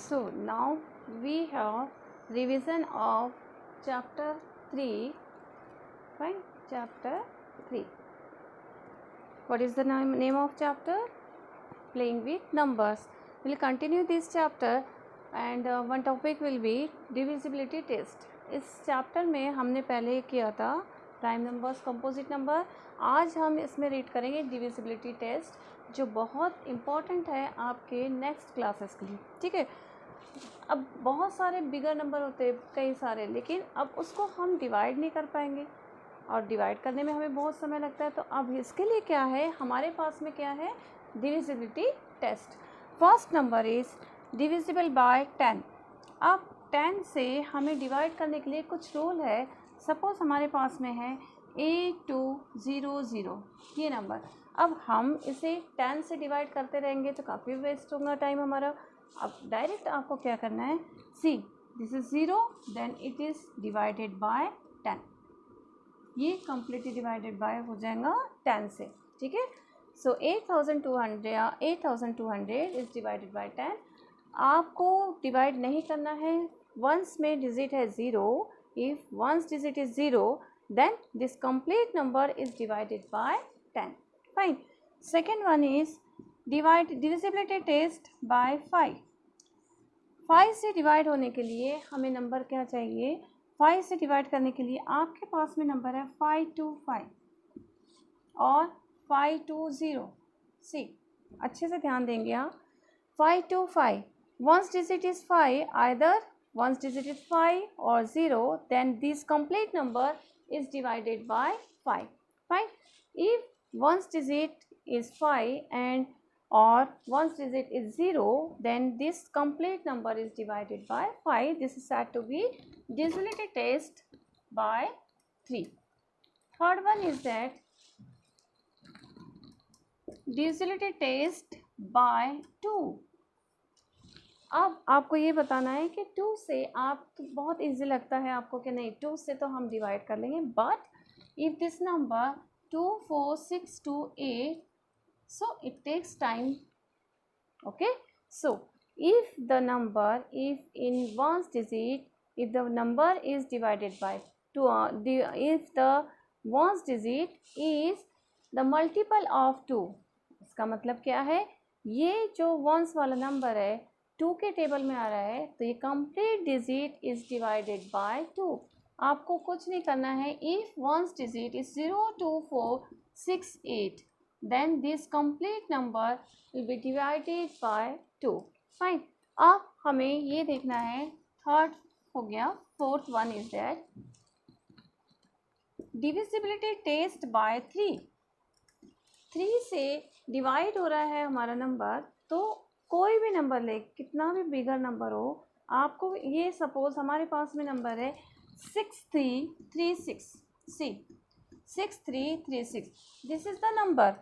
So now we have revision of chapter 3. Fine, chapter 3. What is the name of chapter? Playing with numbers. We will continue this chapter and one topic will be divisibility test. इस chapter में हमने पहले किया था prime numbers, composite number. आज हम इसमें read करेंगे डिविजिबिलिटी टेस्ट, जो बहुत इम्पॉर्टेंट है आपके नेक्स्ट क्लासेस के लिए. ठीक है. अब बहुत सारे बिगर नंबर होते हैं, कई सारे, लेकिन अब उसको हम डिवाइड नहीं कर पाएंगे और डिवाइड करने में हमें बहुत समय लगता है. तो अब इसके लिए क्या है, हमारे पास में क्या है, divisibility test. First number is divisible by 10. अब 10 से हमें डिवाइड करने के लिए कुछ रूल है. सपोज़ हमारे पास में है 8200 ये नंबर. अब हम इसे 10 से डिवाइड करते रहेंगे तो काफ़ी वेस्ट होगा टाइम हमारा. अब डायरेक्ट आपको क्या करना है, see this is 0, then it is divided by 10. ये कम्प्लीटली डिवाइडेड बाय हो जाएगा 10 से. ठीक है. सो 8200 इज़ डिवाइडेड बाय 10. आपको डिवाइड नहीं करना है. वंस में डिजिट है 0. If ones digit is 0 then this complete number is divided by 10. Fine. Second one is divisibility test by 5. 5 से डिवाइड होने के लिए हमें नंबर क्या चाहिए, 5 से डिवाइड करने के लिए आपके पास में नंबर है 525 और 520. सी अच्छे से ध्यान देंगे आप. 525 once digit is 5, either once digit is 5 or 0, then this complete number is divided by 5. Fine. If once digit is 5 and or once digit is 0, then this complete number is divided by 5. This is said to be divisibility test by 3. Third one is that divisibility test by 2. अब आपको ये बताना है कि 2 से आप तो बहुत इजी लगता है आपको कि नहीं 2 से तो हम डिवाइड कर लेंगे, but if this number 24628, so it takes time. Okay, so if the number is divided by 2, if the ones digit is the multiple of 2, इसका मतलब क्या है, ये जो वंस वाला नंबर है 2 के टेबल में आ रहा है, तो ये complete digit is divided by 2. आपको कुछ नहीं करना है. If ones digit is 02468, then this complete number will be divided by 2. Fine. अब हमें ये देखना है, थर्ड हो गया. Fourth one is that divisibility test by 3. 3 से डिवाइड हो रहा है हमारा नंबर, तो कोई भी नंबर ले, कितना भी बिगर नंबर हो, आपको ये सपोज हमारे पास में नंबर है 6336. सी 6336, दिस इज़ द नंबर.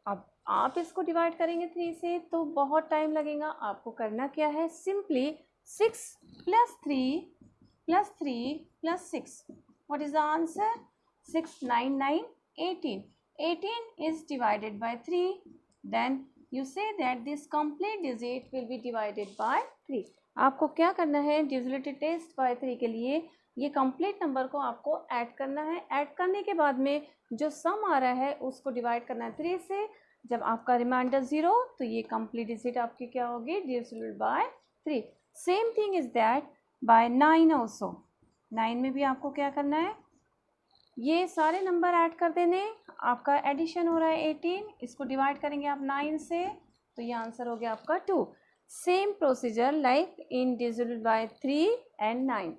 अब आप इसको डिवाइड करेंगे 3 से तो बहुत टाइम लगेगा. आपको करना क्या है, simply 6 + 3 + 3 + 6. What is the answer? 6 9 9 18. 18 is divided by 3. Then you say that this complete digit will be divided by 3. आपको क्या करना है, डिविजिबिलिटी टेस्ट बाय 3 के लिए ये कंप्लीट नंबर को आपको ऐड करना है. ऐड करने के बाद में जो सम आ रहा है उसको डिवाइड करना है 3 से. जब आपका रिमाइंडर 0, तो ये कंप्लीट डिजिट आपकी क्या होगी, divisible by 3. Same thing is that by 9 also. 9 में भी आपको क्या करना है, ये सारे नंबर ऐड कर देने. आपका एडिशन हो रहा है 18, इसको डिवाइड करेंगे आप 9 से, तो ये आंसर हो गया आपका 2. Same procedure like in divisible by 3 and 9.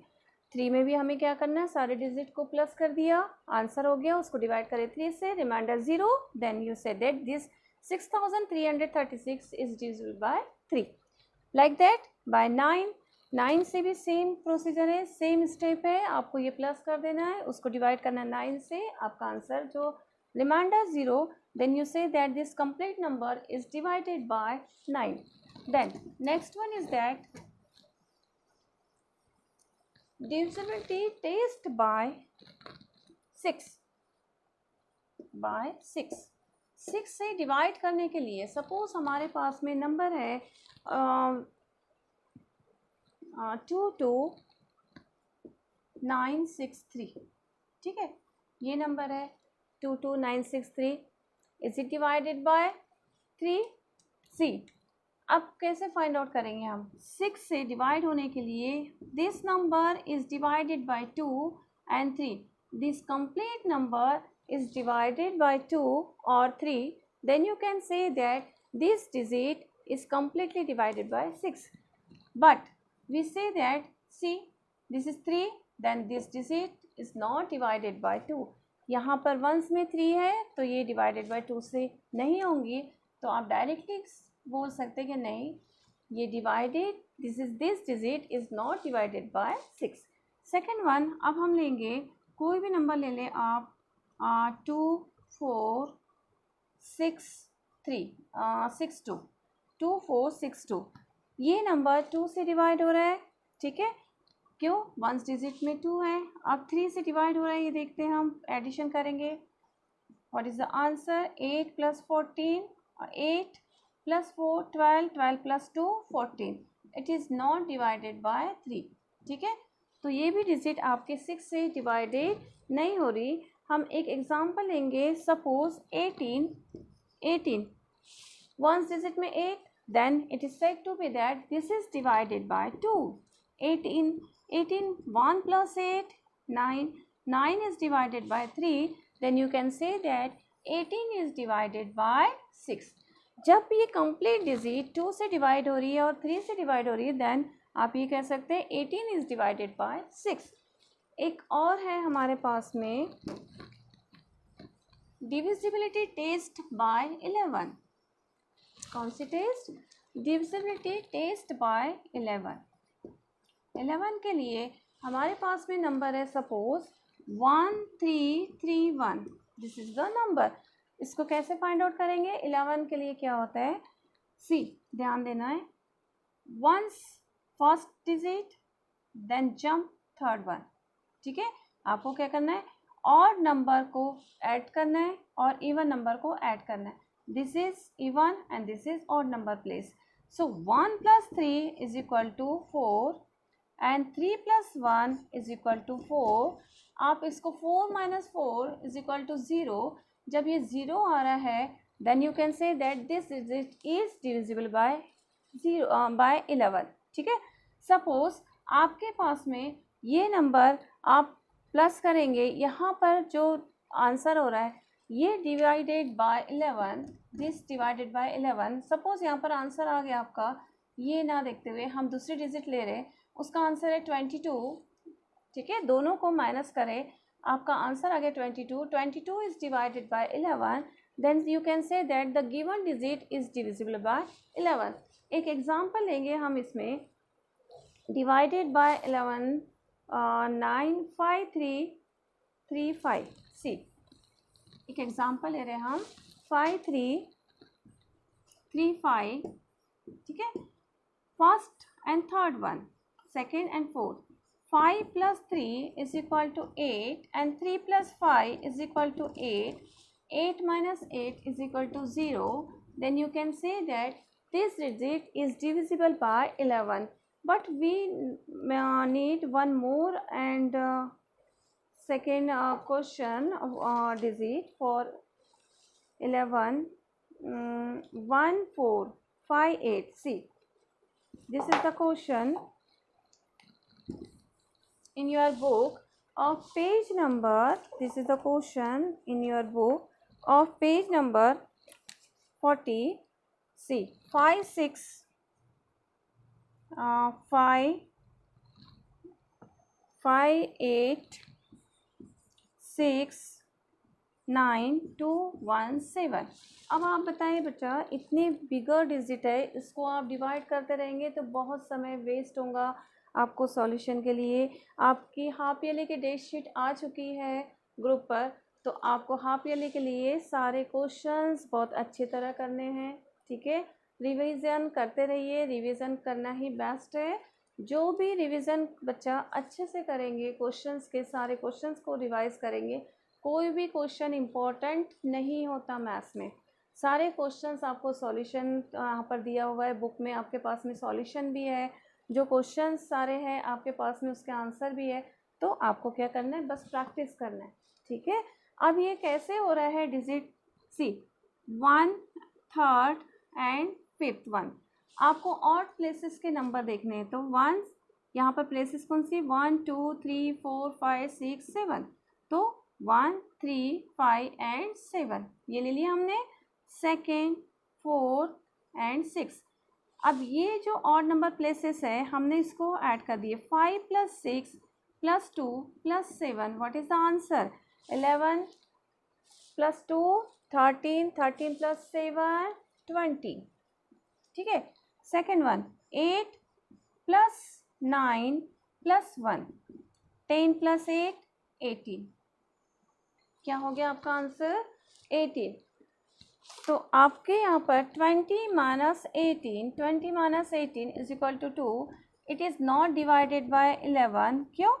3 में भी हमें क्या करना है, सारे डिजिट को प्लस कर दिया, आंसर हो गया. उसको डिवाइड करें 3 से, remainder 0, then you say that this 6336 is divisible by 3. Like that by 9 से भी सेम प्रोसीजर है, सेम स्टेप है. आपको ये प्लस कर देना है, उसको डिवाइड करना है 9 से. आपका आंसर जो remainder 0, then you say that this complete number is divided by 9. Then next one is that divisibility test by 6. 6 से डिवाइड करने के लिए सपोज हमारे पास में नंबर है 22963, ठीक है, ये नंबर है 22963। Is it divided by 3? सी, अब कैसे फाइंड आउट करेंगे हम? 6 से डिवाइड होने के लिए this number is divided by 2 and 3, this complete number is divided by 2 or 3, then you can say that this digit is completely divided by 6. But we say that, see, this is 3, then this digit is not divided by 2. यहाँ पर once में 3 है तो ये divided by 2 से नहीं होंगी, तो आप डायरेक्टली बोल सकते हैं कि नहीं, ये divided, this digit is not divided by 6. Second one, अब हम लेंगे कोई भी नंबर ले लें आप, 2 4 6 3 6 2, 2 4 6 2, ये नंबर 2 से डिवाइड हो रहा है, ठीक है, क्यों? वंस डिजिट में 2 है। अब 3 से डिवाइड हो रहा है, ये देखते हैं, हम एडिशन करेंगे। What is the answer? 8 + 14, 8 + 4 12, 12 + 2 14, it is not divided by 3, ठीक है, तो ये भी डिजिट आपके 6 से डिवाइडेड नहीं हो रही। हम एक एग्जांपल लेंगे, सपोज 18 वंस डिजिट में 8, then it is said to be that this is divided by 2। 18 1 + 8 9, 9 is divided by 3, then you can say that 18 is divided by 6। जब ये कंप्लीट डिजिट 2 से डिवाइड हो रही है और 3 से डिवाइड हो रही है, देन आप ये कह सकते हैं 18 is divided by 6। एक और है हमारे पास में, डिविजिबिलिटी टेस्ट बाय 11। कौन सी टेस्ट? Divisibility test by 11। 11 के लिए हमारे पास में नंबर है, suppose 1331, this is the number. इसको कैसे फाइंड आउट करेंगे? 11 के लिए क्या होता है, सी, ध्यान देना है, ones first digit, then jump third one, ठीक है, आपको क्या करना है, ऑड नंबर को ऐड करना है और इवन नंबर को ऐड करना है। This is even and this is odd number place. So 1 + 3 is equal to 4 and 3 + 1 is equal to 4। आप इसको 4 - 4 इज इक्वल टू 0, जब ये 0 आ रहा है, then you can say that this digit is divisible by 11, ठीक है। सपोज आपके पास में ये नंबर आप प्लस करेंगे, यहाँ पर जो आंसर हो रहा है ये divided by 11, this divided by 11। Suppose यहाँ पर आंसर आ गया आपका, ये ना देखते हुए हम दूसरी डिजिट ले रहे हैं, उसका आंसर है 22, ठीक है, दोनों को माइनस करें, आपका आंसर आ गया 22। 22 is divided by 11, then you can say that the given digit is divisible by 11। एक एग्जांपल लेंगे हम इसमें, डिवाइडेड बाय 11, 95335, सी, एक एग्जांपल ले रहे हैं हम, 5335, ठीक है, first and third one, second and fourth, 5 + 3 is equal to 8 and 3 + 5 is equal to 8, 8 - 8 is equal to 0, then you can say that this digit is divisible by 11। But we need one more and second question digit for 11, 1458. See, this is the question in your book of page number, this is the question in your book of page number 40. See, 5 6 5 8 6 9 2 1 7। अब आप बताइए बच्चा, इतने बिगर digit है, इसको आप divide करते रहेंगे तो बहुत समय वेस्ट होगा आपको सॉल्यूशन के लिए। आपकी हाफ ईयरली की डेट शीट आ चुकी है ग्रुप पर, तो आपको हाफ ईयरली के लिए सारे क्वेश्चंस बहुत अच्छी तरह करने हैं, ठीक है। रिवीजन करते रहिए, रिवीजन करना ही बेस्ट है। जो भी रिवीजन बच्चा अच्छे से करेंगे, क्वेश्चंस के सारे क्वेश्चंस को रिवाइज करेंगे, कोई भी क्वेश्चन इम्पोर्टेंट नहीं होता मैथ्स में। सारे क्वेश्चंस आपको सॉल्यूशन यहाँ पर दिया हुआ है बुक में, आपके पास में सॉल्यूशन भी है, जो क्वेश्चन सारे हैं आपके पास में उसके आंसर भी है, तो आपको क्या करना है, बस प्रैक्टिस करना है, ठीक है। अब ये कैसे हो रहा है digit, see 1, 3rd and 5th one, आपको ऑड प्लेसेस के नंबर देखने हैं, तो 1 यहाँ पर प्लेसेस कौन सी, 1 2 3 4 5 6 7, तो 1 3 5 एंड 7 ये ले लिया हमने, 2nd 4th एंड 6। अब ये जो ऑड नंबर प्लेसेस है हमने इसको ऐड कर दिए, 5 + 6 + 2 + 7, व्हाट इज द आंसर, 11 + 2 13, 13 + 7 20, ठीक है। सेकेंड वन 8 + 9 + 1, 10 + 8 18, क्या हो गया आपका आंसर 18। तो आपके यहाँ पर 20 - 18, 20 - 18 = 2, it is not divided by 11, क्यों,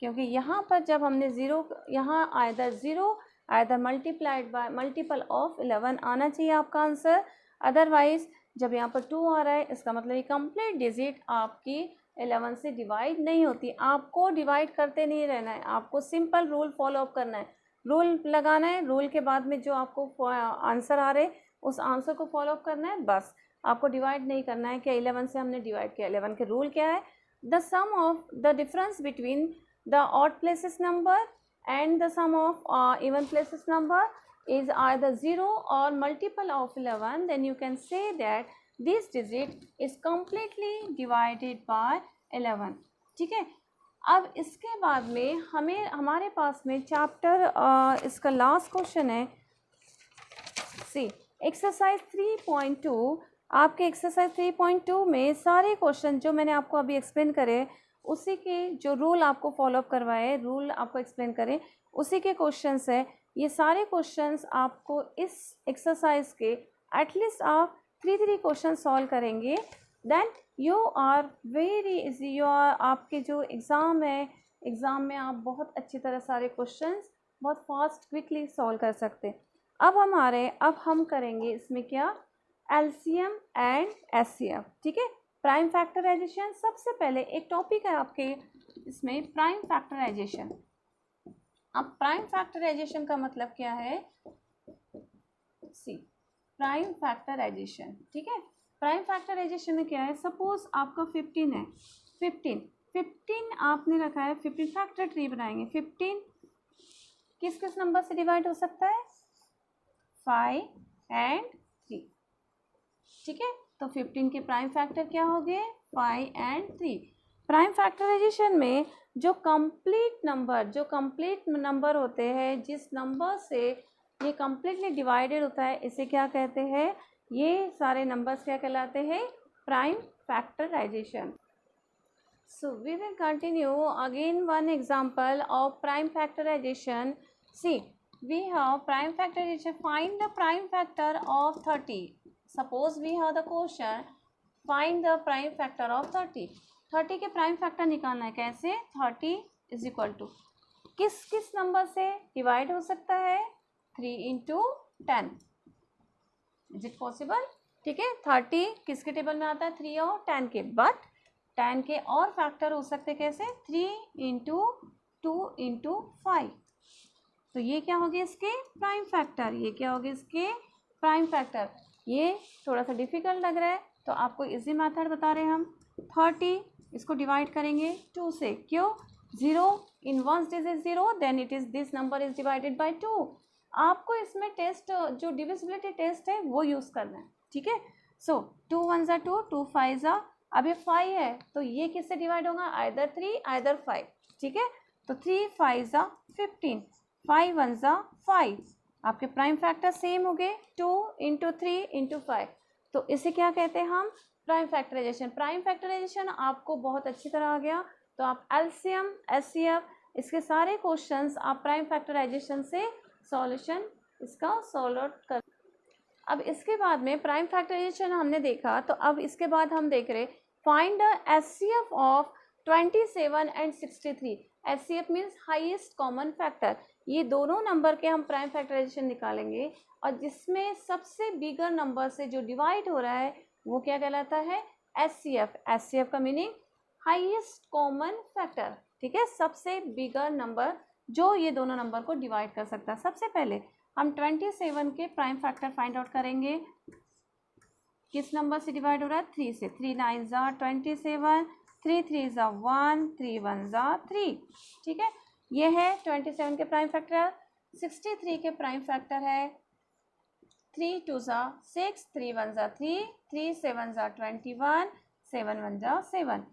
क्योंकि यहाँ पर जब हमने ज़ीरो, यहाँ either zero either multiplied by multiple of 11 आना चाहिए आपका आंसर, अदरवाइज जब यहाँ पर 2 आ रहा है इसका मतलब ये कंप्लीट डिजिट आपकी 11 से डिवाइड नहीं होती। आपको डिवाइड करते नहीं रहना है, आपको सिंपल रूल फॉलो अप करना है, रूल लगाना है, रूल के बाद में जो आपको आंसर आ रहे उस आंसर को फॉलो अप करना है, बस आपको डिवाइड नहीं करना है कि 11 से हमने डिवाइड किया। 11 के रूल क्या है, the sum of the difference between the odd places number and the sum of even places number is either 0 or multiple of 11, then you can say that this digit is completely divided by 11, ठीक है। अब इसके बाद में हमारे पास में chapter इसका लास्ट क्वेश्चन है, सी एक्सरसाइज 3.2। आपके एक्सरसाइज 3.2 में सारे क्वेश्चन जो मैंने आपको अभी एक्सप्लेन करे, उसी के जो रूल आपको फॉलो अप करवाए, रूल आपको एक्सप्लेन करें, उसी के क्वेश्चंस है। ये सारे क्वेश्चंस आपको इस एक्सरसाइज के एटलीस्ट आप 3 क्वेश्चन सॉल्व करेंगे, then you are very easy, you are, आपके जो एग्ज़ाम है, एग्ज़ाम में आप बहुत अच्छी तरह सारे क्वेश्चंस बहुत फास्ट क्विकली सॉल्व कर सकते हैं। अब हम करेंगे इसमें क्या, एलसीएम एंड एचसीएफ, ठीक है। प्राइम फैक्टराइजेशन, सबसे पहले एक टॉपिक है आपके इसमें प्राइम फैक्टराइजेशन। अब प्राइम फैक्टराइजेशन का मतलब क्या है, सी प्राइम फैक्टराइजेशन, ठीक है। प्राइम फैक्टराइजेशन में क्या है, सपोज आपका 15 है, 15 आपने रखा है, 15 फैक्टर ट्री बनाएंगे, 15 किस किस नंबर से डिवाइड हो सकता है, 5 एंड 3, ठीक है। तो 15 के प्राइम फैक्टर क्या हो गए, 5 एंड 3। प्राइम फैक्टराइजेशन में जो कंप्लीट नंबर होते हैं, जिस नंबर से ये कंप्लीटली डिवाइडेड होता है, इसे क्या कहते हैं, ये सारे नंबर्स क्या कहलाते हैं, prime factorization. So we will continue again one example of prime factorization. See we have prime factorization, find the prime factor of 30। Suppose we have the question find the prime factor of 30 के prime factor निकालना है, कैसे, 30 = किस किस number से divide हो सकता है, 3 × 10, इज इट पॉसिबल, ठीक है। 30 किसके टेबल में आता है, 3 और 10 के, बट 10 के और फैक्टर हो सकते कैसे, 3 × 2 × 5, तो ये क्या हो गया इसके प्राइम फैक्टर, ये क्या हो गया इसके प्राइम फैक्टर। ये थोड़ा सा डिफिकल्ट लग रहा है तो आपको इजी मेथड बता रहे हैं हम। 30 इसको डिवाइड करेंगे 2 से, क्यों, 0 in ones digit 0, then it is this number is divided by 2। आपको इसमें टेस्ट जो डिविजिबिलिटी टेस्ट है वो यूज़ करना है, ठीक है। सो 2 × 1 = 2, 2 × 5 = अब ये 5 है तो ये किससे डिवाइड होगा, आइदर 3 आइदर 5, ठीक है। तो 3 × 5 = 15, 5 × 1 = 5, आपके प्राइम फैक्टर सेम हो गए, 2 × 3 × 5, तो इसे क्या कहते हैं हम, प्राइम फैक्टराइजेशन। प्राइम फैक्टराइजेशन आपको बहुत अच्छी तरह आ गया, तो आप एलसीएम एचसीएफ इसके सारे क्वेश्चंस आप प्राइम फैक्टराइजेशन से सॉल्यूशन इसका सॉल्व कर। अब इसके बाद में प्राइम फैक्टराइजेशन हमने देखा, तो अब इसके बाद हम देख रहे find the HCF of 27 and 63। HCF means highest common factor. ये दोनों नंबर के हम प्राइम फैक्टराइजेशन निकालेंगे, और जिसमें सबसे बिगर नंबर से जो डिवाइड हो रहा है वो क्या कहलाता है, एचसीएफ। एचसीएफ का मीनिंग हाईएस्ट कॉमन फैक्टर, ठीक है, सबसे बिगर नंबर जो ये दोनों नंबर को डिवाइड कर सकता है। सबसे पहले हम 27 के प्राइम फैक्टर फाइंड आउट करेंगे। किस नंबर से डिवाइड हो रहा है? 3 से। 3 9 ज़ा 27, 3 3 ज़ा 1, 3 1 ज़ा 3, ठीक है। ये है 27 के प्राइम फैक्टर। 63 के प्राइम फैक्टर है 3 2 ज़ा 6, 3 1 ज़ा 3, 3 7 ज़ा 21, 7 1 ज़ा 7।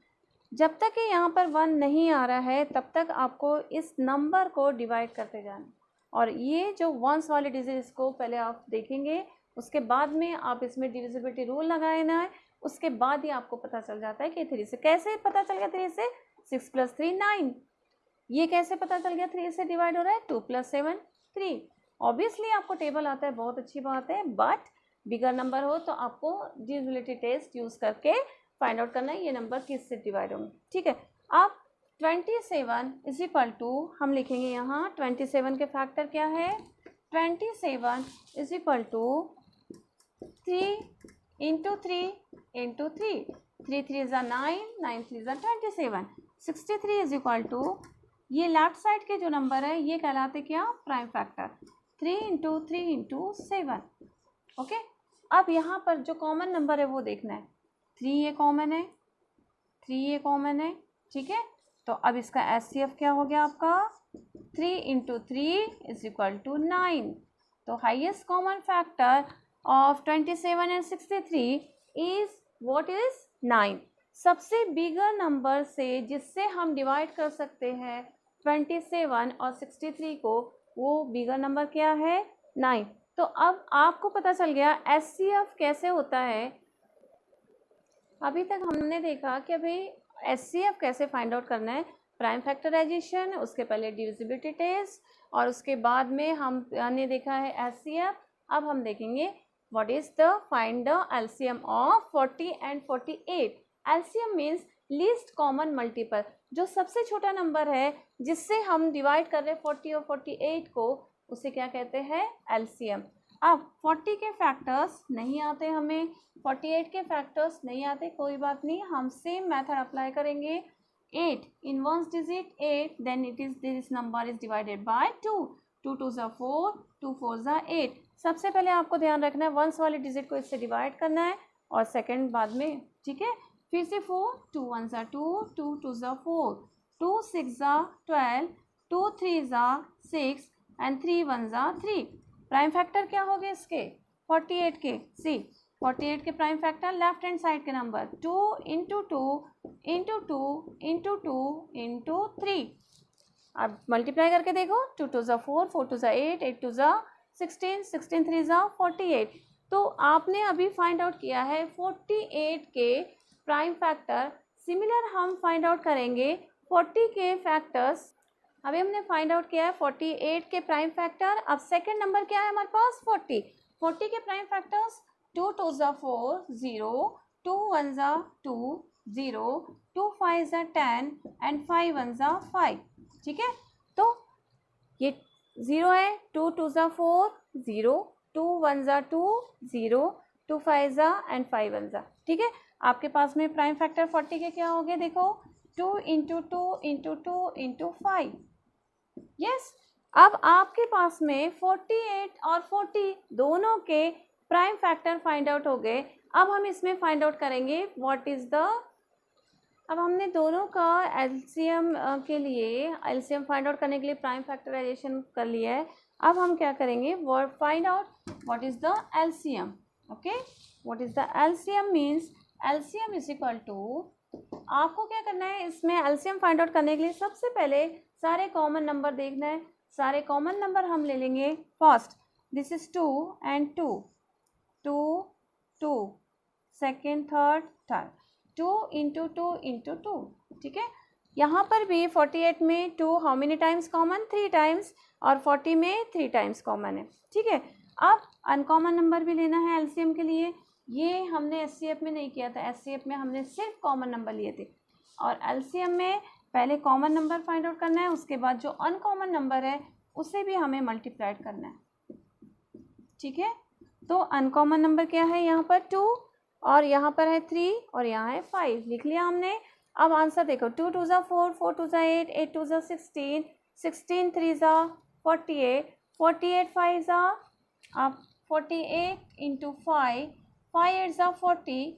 जब तक कि यहाँ पर 1 नहीं आ रहा है तब तक आपको इस नंबर को डिवाइड करते जाना, और ये जो वंस वाले डिजिट इसको पहले आप देखेंगे, उसके बाद में आप इसमें डिविजिबिलिटी रूल लगाए ना है, उसके बाद ही आपको पता चल जाता है कि 3 से। कैसे पता चल गया 3 से? 6 + 3 9। ये कैसे पता चल गया 3 से डिवाइड हो रहा है? 2 + 7 3। ऑब्वियसली आपको टेबल आता है, बहुत अच्छी बात है, बट बिगर नंबर हो तो आपको डिविजिबिलिटी टेस्ट यूज़ करके फाइंड आउट करना है ये नंबर किस से डिवाइड होंगे, ठीक है। अब 27 = हम लिखेंगे यहाँ 27 के फैक्टर क्या है? 27 = 3 × 3 × 3, 3 3 ज़ा 9, 9 3 ज़ा 27। 63 = ये लेफ्ट साइड के जो नंबर है ये कहलाते क्या? Prime factor. 3 × 3 × 7, ओके। अब यहाँ पर जो कॉमन नंबर है वो देखना है। 3 ये कॉमन है, 3 ये कॉमन है, ठीक है। तो अब इसका HCF क्या हो गया आपका? 3 × 3 = 9। तो highest common factor of 27 and 63 is what is? 9। सबसे बिगर नंबर से जिससे हम डिवाइड कर सकते हैं 27 और 63 को, वो बिगर नंबर क्या है? 9। तो अब आपको पता चल गया HCF कैसे होता है। अभी तक हमने देखा कि भाई HCF कैसे फाइंड आउट करना है, प्राइम फैक्टराइजेशन, उसके पहले डिविजिबिलिटी टेस्ट, और उसके बाद में हमने देखा है HCF। अब हम देखेंगे what is the find the LCM of 40 and 48। LCM means least common multiple, जो सबसे छोटा नंबर है जिससे हम डिवाइड कर रहे हैं 40 और 48 को, उसे क्या कहते हैं? LCM। अब 40 के फैक्टर्स नहीं आते हमें, 48 के फैक्टर्स नहीं आते, कोई बात नहीं, हम सेम मेथड अप्लाई करेंगे। 8 in one's digit 8, then it is this number is divided by 2, 2 2 ज़ा 4, 2 4 ज़ा 8। सबसे पहले आपको ध्यान रखना है वंस वाले डिजिट को इससे डिवाइड करना है, और सेकंड बाद में, ठीक है। फिर से 4, 2 1 ज़ा 2, 2 2 ज़ा 4, 2 6 ज़ा 12, 2 3 ज़ा 6 एंड 3 1 ज़ा 3। प्राइम फैक्टर क्या हो गए इसके? 48 के। सी 48 के prime factor left hand side के नंबर 2 × 2 × 2 × 2 × 3। अब मल्टीप्लाई करके देखो, 2 2 ज़ा 4, 4 2 ज़ा 8, 8 2 ज़ा 16, 16 3 ज़ा 48। तो आपने अभी फाइंड आउट किया है 48 के प्राइम फैक्टर। सिमिलर हम फाइंड आउट करेंगे 40 के फैक्टर्स। अभी हमने फाइंड आउट किया है 48 के प्राइम फैक्टर। अब सेकंड नंबर क्या है हमारे पास? 40। 40 के प्राइम फैक्टर्स 2 2 ज़ा 4 0, 2 1 ज़ा 2 0, 2 5 ज़ा 10 एंड 5 1 ज़ा 5, ठीक है। तो ये 0 है, 2 2 ज़ा 4 0, 2 1 ज़ा 2 0, 2 5 ज़ा एंड 5 1 ज़ा, ठीक है। आपके पास में प्राइम फैक्टर 40 के क्या हो गए? देखो 2 × 2 × 2 × 5। यस, अब आपके पास में 48 और 40 दोनों के प्राइम फैक्टर फाइंड आउट हो गए। अब हम इसमें फाइंड आउट करेंगे व्हाट इज द, अब हमने दोनों का LCM के लिए, LCM फाइंड आउट करने के लिए प्राइम फैक्टराइजेशन कर लिया है। अब हम क्या करेंगे? Find out what is the LCM। Okay, what is the LCM means LCM = आपको क्या करना है इसमें LCM फाइंड आउट करने के लिए? सबसे पहले सारे कॉमन नंबर देखना है। सारे कॉमन नंबर हम ले लेंगे। First this is 2 and 2, 2 2, second third third, 2 × 2 × 2, ठीक है। यहाँ पर भी 48 में 2 how many times common? 3 times, और 40 में 3 टाइम्स कॉमन है, ठीक है। अब अनकॉमन नंबर भी लेना है LCM के लिए। ये हमने SCF में नहीं किया था, SCF में हमने सिर्फ कॉमन नंबर लिए थे, और LCM में पहले कॉमन नंबर फाइंड आउट करना है, उसके बाद जो अनकॉमन नंबर है उसे भी हमें मल्टीप्लाइड करना है, ठीक है। तो अनकॉमन नंबर क्या है? यहाँ पर 2, और यहाँ पर है 3, और यहाँ है 5, लिख लिया हमने। अब आंसर देखो, 2 2 ज़ा 4, 4 2 ज़ा 8, 8 2 ज़ा 16, 16 3 ज़ा 48, 48 5 ज़ा आप 48 इंटू 5, 5 8 ज़ा 40,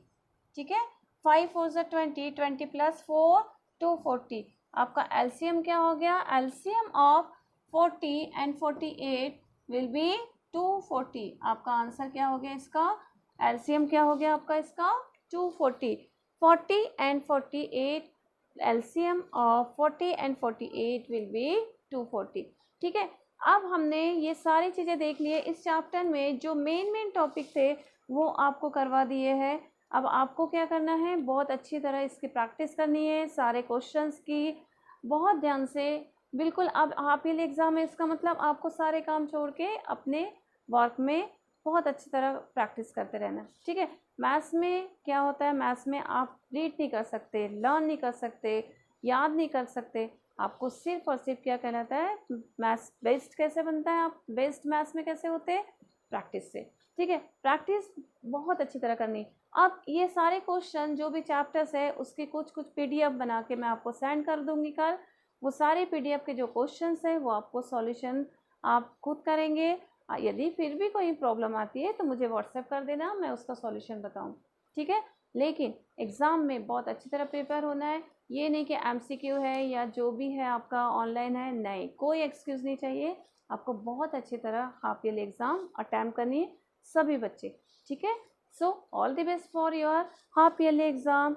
ठीक है, 5 4 ज़ा 20, 20 प्लस 4 240। आपका एलसीएम क्या हो गया? LCM of 40 and 48 will be 240। आपका आंसर क्या हो गया इसका? एलसीएम क्या हो गया आपका इसका? 240। 40 and 48, LCM of 40 and 48 will be 240। ठीक है, अब हमने ये सारी चीज़ें देख ली है। इस चैप्टर में जो मेन टॉपिक थे वो आपको करवा दिए हैं। अब आपको क्या करना है, बहुत अच्छी तरह इसकी प्रैक्टिस करनी है, सारे क्वेश्चंस की बहुत ध्यान से, बिल्कुल। अब हाफ ईयरली एग्ज़ाम है, इसका मतलब आपको सारे काम छोड़ के अपने वर्क में बहुत अच्छी तरह प्रैक्टिस करते रहना, ठीक है। मैथ्स में क्या होता है, मैथ्स में आप रीड नहीं कर सकते, लर्न नहीं कर सकते, याद नहीं कर सकते, आपको सिर्फ और सिर्फ क्या कहलाता है, मैथ्स बेस्ड कैसे बनता है, आप बेस्ड मैथ्स में कैसे होते हैं, प्रैक्टिस से, ठीक है। प्रैक्टिस बहुत अच्छी तरह करनी। अब ये सारे क्वेश्चन जो भी चैप्टर्स है उसके कुछ पीडीएफ बना के मैं आपको सेंड कर दूंगी कल। वो सारे पीडीएफ के जो क्वेश्चंस है वो आपको सॉल्यूशन आप खुद करेंगे। यदि फिर भी कोई प्रॉब्लम आती है तो मुझे व्हाट्सएप कर देना, मैं उसका सॉल्यूशन बताऊँ, ठीक है। लेकिन एग्ज़ाम में बहुत अच्छी तरह प्रिपेयर होना है। ये नहीं कि एमसीक्यू है या जो भी है आपका ऑनलाइन है, नहीं, कोई एक्सक्यूज़ नहीं चाहिए। आपको बहुत अच्छी तरह हाफ ईयरली एग्ज़ाम अटैम्प्ट करनी है, सभी बच्चे, ठीक है। So all the best for your half yearly exam.